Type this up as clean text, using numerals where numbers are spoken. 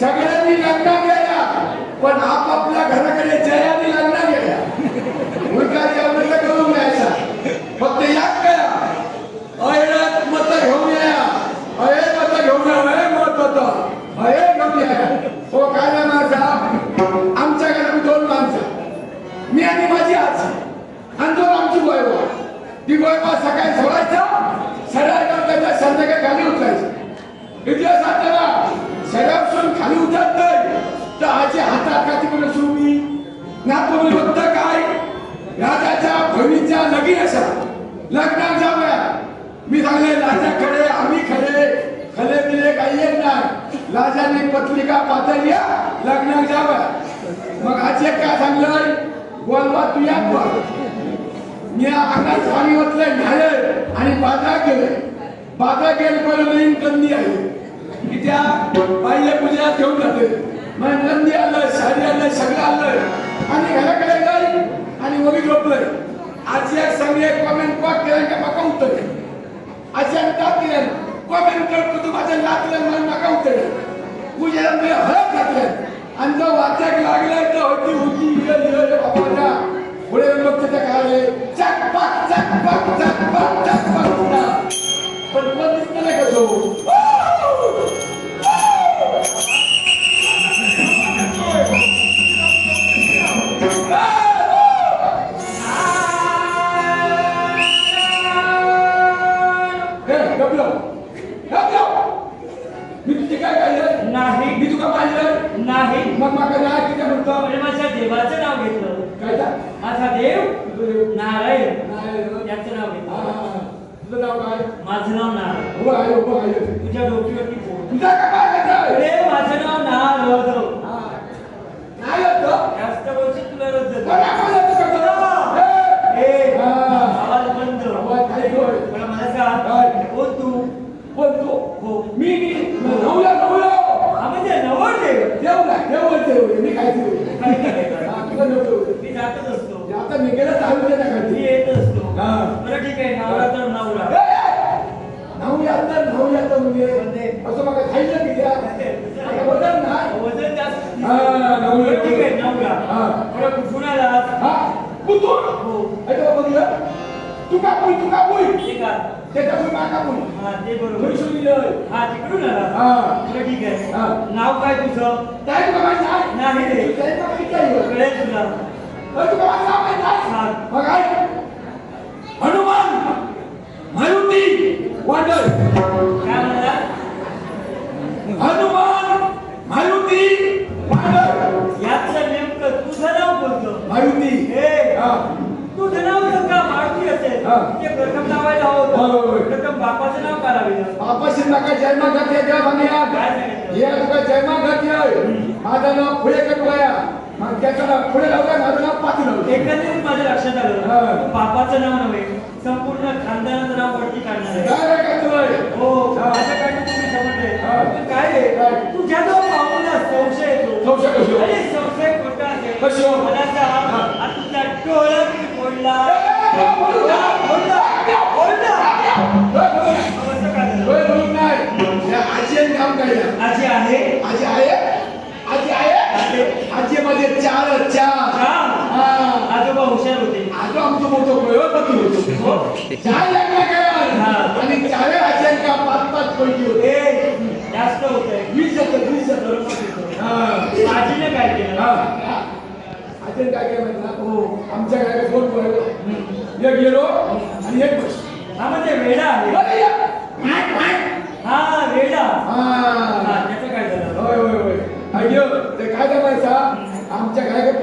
सगळ्यांनी लग्न केल्या पण आपापल्या घराकडे जयाने लग्न केल्या मुलगा जेवण करून घ्यायचा फक्त याक कया अयत मत घेऊन या अय मत घेऊन अय मत होतं अय घेऊन या हो काय माझा आमच्या घरात दोन माणसं मी आणि माझी आजी आणि दोन आमची गोयबा ती गोयबा सकाळी सोडायचं सरळ त्याच्या संध्याकाळी खाली उतरायचं इतिहास आपल्याला सगळ्यापासून खाली उतरत नाही तर आजी हातात का तिकडे सुरमी ना तुम्ही फक्त काय राजाच्या बहिणीच्या लगीन असा लग्नात जाऊया मी सांगले लाजाकडे आम्ही खरे खले दिले काही येत नाही लाजाने पत्रिका पातळल्या लग्नात जाऊया मग आजी काय सांगलंय बोलवा तू या मी अंगात पाणी ओतलंय न्यायलंय आणि बाजारात गेलोय बाजारात गेल्यापर्यंत नवीन कंदी आहे की त्या बाईला पूजेला घेऊन जाते मग नंदी आलं साडी आलं सगळं आलं आणि घराकडे गेली आणि मग झोपलंय आजी एक सांगली कॉमेंट कॉक केलं का मका उतरले आजी टाक केलं कॉमेंट करतो तू माझ्या लागलं मला मका उतरले पूजेला मी हळद घातलं आणि जो वाचक लागलाय तर होती होती बाबाच्या पुढे मग त्याच्या काय चकपक चकपक चकपक चकपक पण कोण दिसतं नाही का तो नाही मी तुका पाहिलं नाही मग माझं नाव किती म्हणतो माझ्या देवाचं नाव घेतलं काय माझा देव नारायण याचं नाव घेतलं तुझं नाव काय माझं नाव नारायण हो आहे हो आहे तुझ्या डोक्यावरती पोट तुझा काय अरे माझं नाव नारद नाही होतं जास्त बोलशील तुला रद्द आवाज बंद मला मला सांग कोण तू बोलतो हो मी नवला म्हणजे नवरदेव देव मी काय मी जातच असतो आता मी गेलं चालू दे ना मी येत असतो बरं ठीक आहे नवरा तर नवरा नवला म्हणजे असं मग खायला किती वजन नाही वजन जास्त नवला ठीक आहे नवरा बरं कुठून आलास कुठून हो ऐका बघलं तुका बोल ठीक आहे त्याच्यामुळे माका बोल हा ते बरोबर हा तिकडून आला बरं ठीक आहे नाव काय तुझं काय तुका माहिती नाही रे कळेल तुला तुका नाव माहिती सांग मग काय हनुमान मारुती वांडर काय म्हणला हनुमान मारुती वांडर याचं नेमकं तुझं नाव बोलतो मारुती हे तुझं नाव जर का मारुती असेल ते प्रथम नावायला हवं प्रथम बापाचं नाव करावे बापाशी नका जन्म घातले देव बघूया काय सांगितलं हे तुका जन्म घातले माझं नाव पुढे कटवाया मग त्याचं नाव पुढे लावलं माझं नाव पाठी लावलं एकंदरीत माझ्या लक्षात आलं बापाचं नाव नव्हे संपूर्ण खानदानाचं नाव वरती काढणार आहे हो माझ्याकडे तुम्ही समजले काय रे तुझ्या जो पाहुणा संशय येतो अरे संशय खोटा असेल मला सांग तुझ्या डोळ्यात फोडला आजी आहे आजी आहे आजी आहे आजी आहे चार लग्न केलं हा. आणि चार हाच्यांका 5-5 पैकी होते ए, जास्त होतंय 20 बरोबर होतं. आजीने काय केलं अजून काय काय माहिती ना हो आमच्या घरात 2 पोरं. एक गेलो आणि एक बस हा म्हणजे वेडा आहे हा वेडा हा त्याचं काय झालं होय होय होय अय्यो ते काय जमायचा आमच्या घरात